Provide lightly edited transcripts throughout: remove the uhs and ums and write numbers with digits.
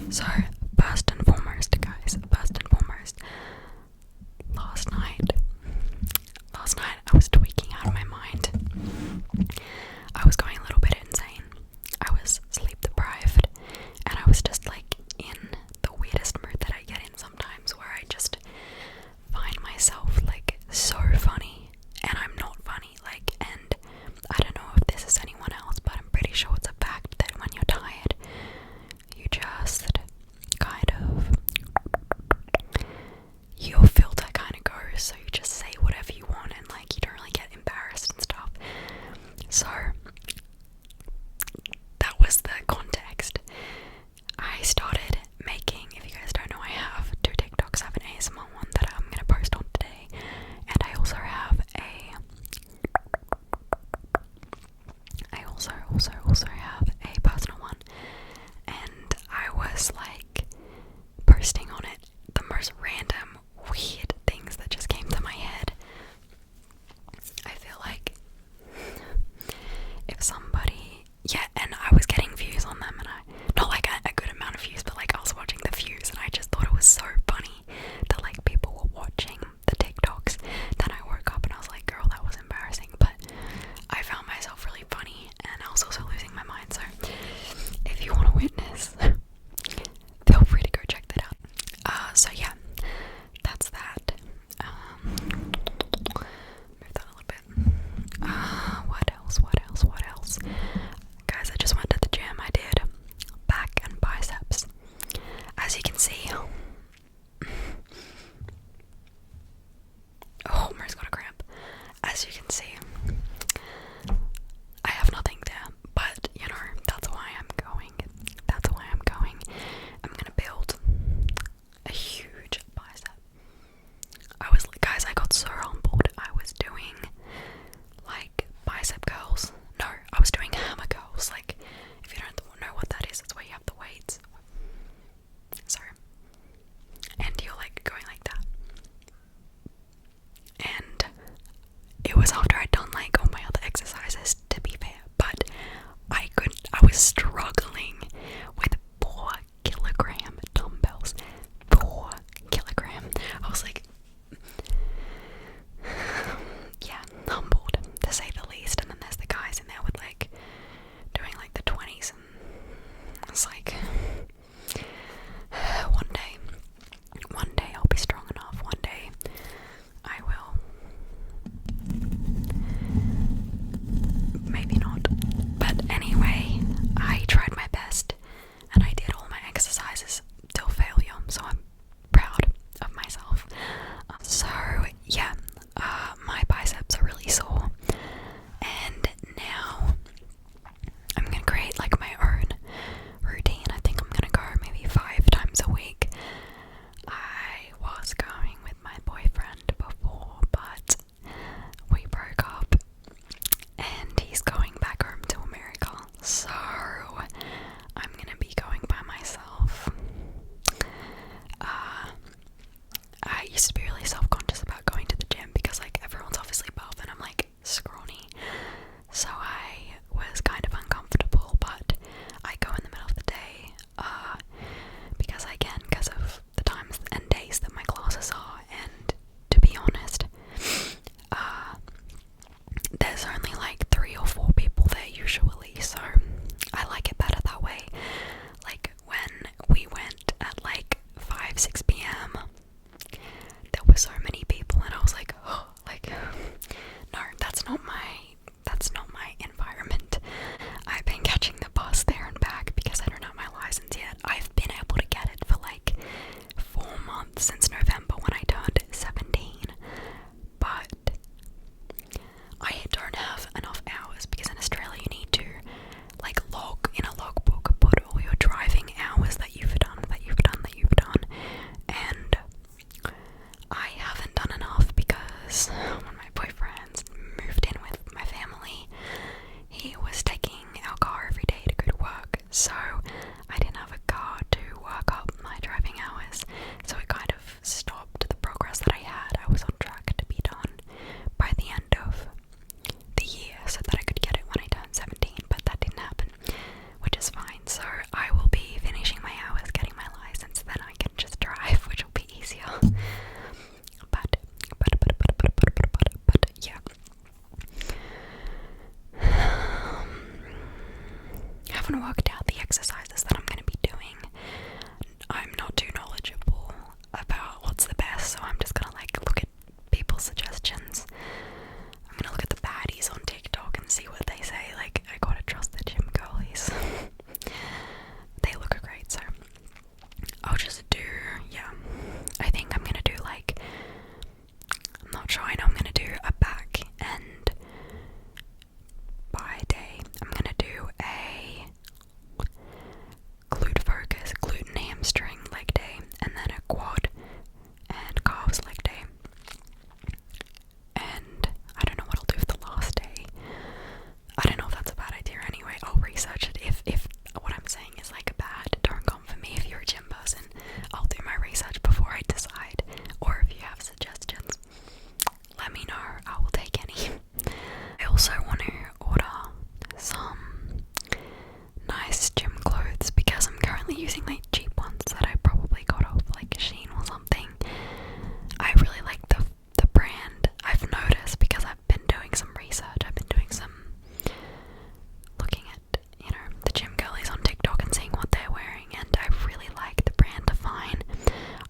So, first and foremost, guys, last night I was tweaking out of my mind. I was going a little bit insane. I was sleep deprived, and I was just like in the weirdest mood that I get in sometimes, where I just find myself like so funny, and I'm not funny, like, and I don't know if this is anyone else, but I'm pretty sure it's a fact that when you're tired, you just kind of, your filter kind of goes, so you just say whatever you want, and like you don't really get embarrassed and stuff. So that was the context. I started making, if you guys don't know, I have 2 TikToks. I have an ASMR one that I'm going to post on today, and I also have have a personal one, and I was like posting on it the most random weird things that just came to my head. I feel like if somebody, and I was getting views on them, and not like a good amount of views, but like I was watching the views, and I just thought it was so funny that like people were watching the TikToks. Then I woke up and I was like, girl, that was embarrassing, but I found myself really funny, and I was also losing my mind. So if you want to witness, feel free to go check that out. So yeah, that's that. Move that a little bit. What else? Guys, I just went to the gym. I did back and biceps. As you can see, oh, Mary's got a cramp. As you can see, I have nothing there, but you know, that's why I'm going. I'm gonna build a huge bicep. I got so humbled. I was doing like bicep curls. No, I was doing hammer curls. Like, if you don't know what that is, it's where you have the weights. So, and you're like going like that. And it was after I'd done like all my other exercises, to be fair, but I was struggling with 4 kilogram dumbbells. 4 kilogram. I was like, yeah, humbled, to say the least. And then there's the guys in there with like doing like the 20s, and it's like, one day I'll be strong enough. One day I will. Maybe not. But anyway, I tried haven't worked out the exercises that I'm going to be doing. I'm not too knowledgeable about what's the best, so I'm just going to like look at people's suggestions. I'm going to look at the baddies on TikTok and see what they say. Like, I gotta trust the gym girlies. They look great, so I'll just do, yeah, I think I'm going to do like, I'm not sure, I know I'm going to do a back and by day. I'm going to do a glute focus, glute and hamstring leg day, and then a quad and calves leg day. And I don't know what I'll do for the last day. I don't know if that's a bad idea anyway. I'll research it. If what I'm saying is like bad, don't come for me. If you're a gym person, I'll do my research before I decide. Or if you have suggestions, let me know. I will take any. I also want to order some nice gym clothes because I'm currently using like cheap ones that I probably got off like Shein or something. I really like the brand. I've noticed because I've been doing some research. I've been doing some looking at, you know, the gym girlies on TikTok and seeing what they're wearing, and I really like the brand Define.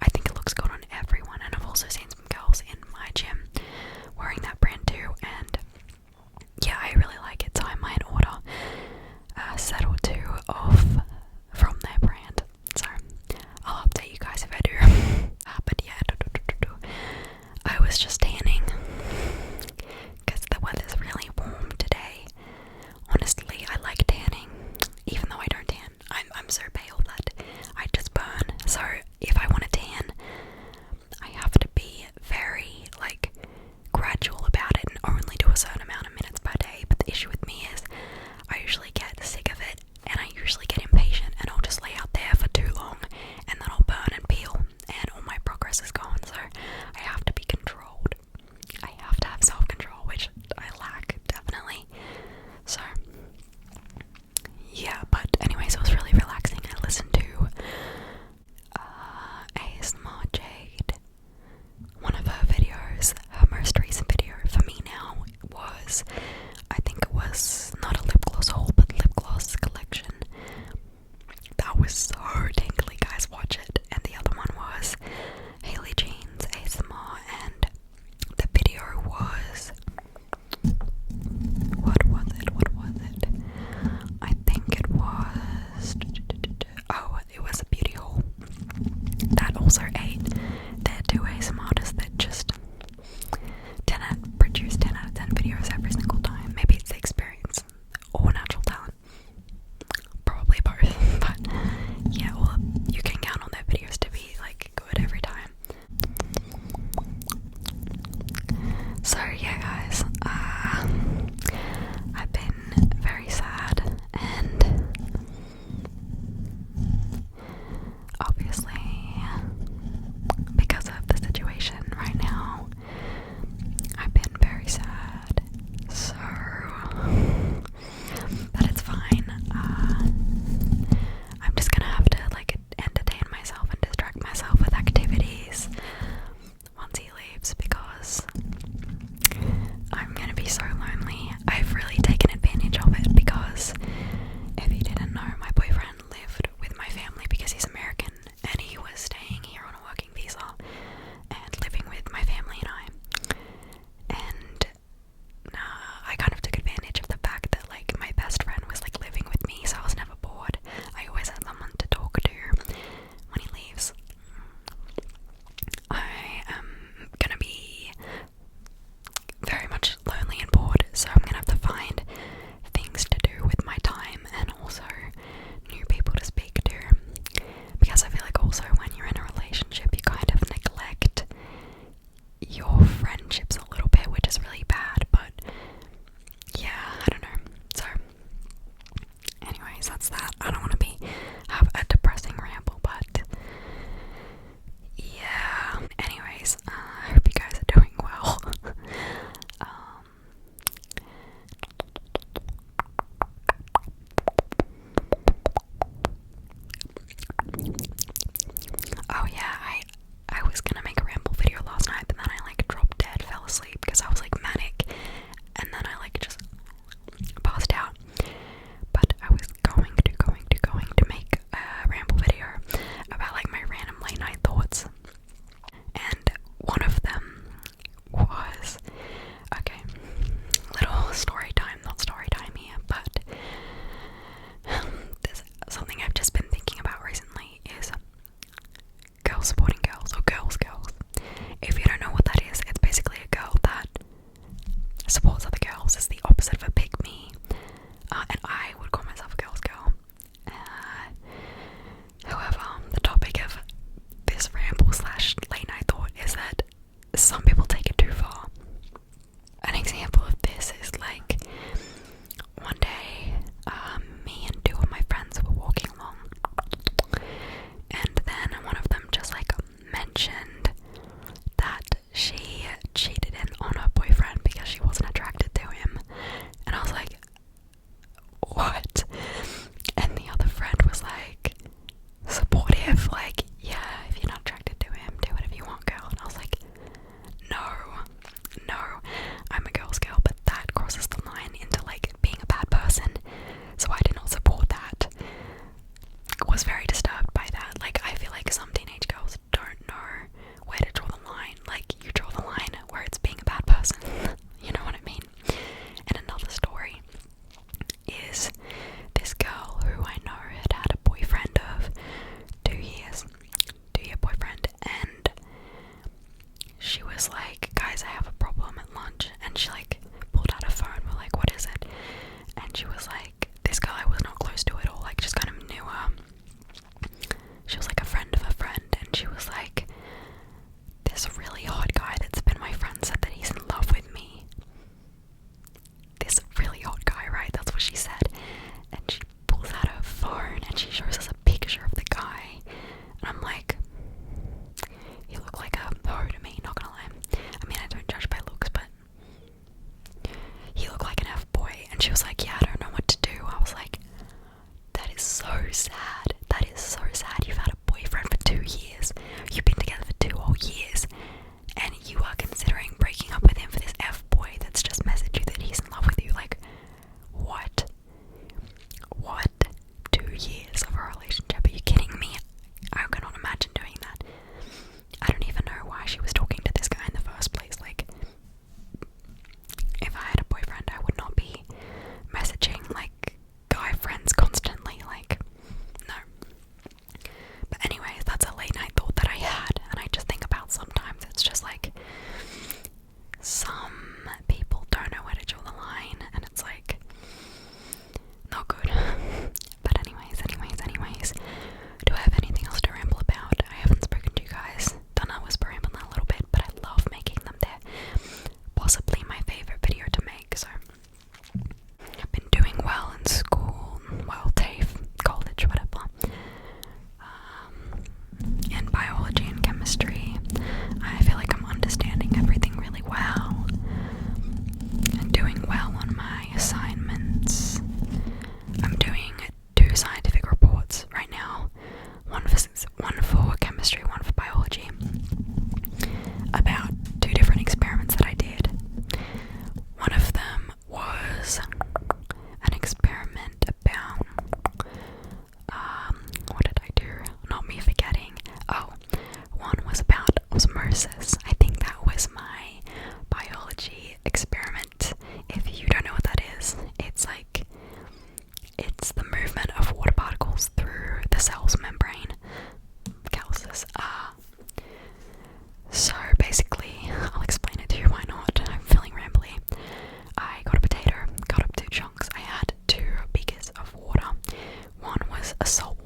I think it looks good on everyone, and I've also seen some girls in my gym wearing that brand too, and yeah, I really like it, so I might order a set or two of from their brand. So I'll update you guys if I do. But yeah, I was just tanning because the weather's really warm today. Honestly, I like tanning, even though I don't tan. I'm so pale that I just burn. So if I want to tan, I have to be very like gradual about it and only do a certain amount of minutes per day. But the issue with me is I usually get sick of it and I usually get impatient and I'll just lay out there for too long and then I'll burn and peel and all my progress is gone. So I have to be controlled. I have to have self-control, which I lack definitely. So yeah, but anyways, it was really relaxing. I listened to ASMR Jade. One of her videos, her most recent video for me now was, I think it was not a lip gloss haul, but lip gloss collection. That was so tingly, guys, watch it. And the other one was Hailey Jean's ASMR, and the video was, what was it? I think it was, oh, it was a beauty haul. That also ate. They're two ASMR artists that just produce 10 out of 10 videos every single time. Maybe it's the experience or natural talent. Probably both. But yeah, well, you can count on their videos to be like good every time. So yeah, guys, I've been very sad and obviously sad. That is so sad. You've had a boyfriend for 2 years. You've been together for 2 whole years. And you are considering breaking up with him for this F-boy that's just messaged you that he's in love with you. Like, what? What? 2 years of a relationship? Are you kidding me? I cannot imagine doing that. I don't even know why she was talking to this guy in the first place. Like, if I had a boyfriend, I would not be messaging, like, guy friends constantly. Like, no. But anyways, that's a late night thought that I had, and I just think about sometimes. It's just like, some people don't know where to draw the line, and it's like, not good. But anyways, do I have anything else to ramble about? I haven't spoken to you guys. Done a whisper ramble a little bit, but I love making them. They're possibly my favourite video to make, so I've been doing well in school, well, TAFE, college, whatever. In biology and chemistry, I feel like I'm understanding everything really well and doing well on my assignments. I'm doing 2 scientific reports right now, one for chemistry, one for biology, about 2 different experiments that I did. One of them was an experiment about, what did I do? Not me forgetting. Oh, one was about osmosis. I think that was my biology experiment. If you don't know what that is, it's like, it's the movement of water particles through the cell's membrane. Calluses. So basically, I'll explain it to you, why not? I'm feeling rambly. I got a potato, cut up 2 chunks. I had 2 beakers of water. One was a salt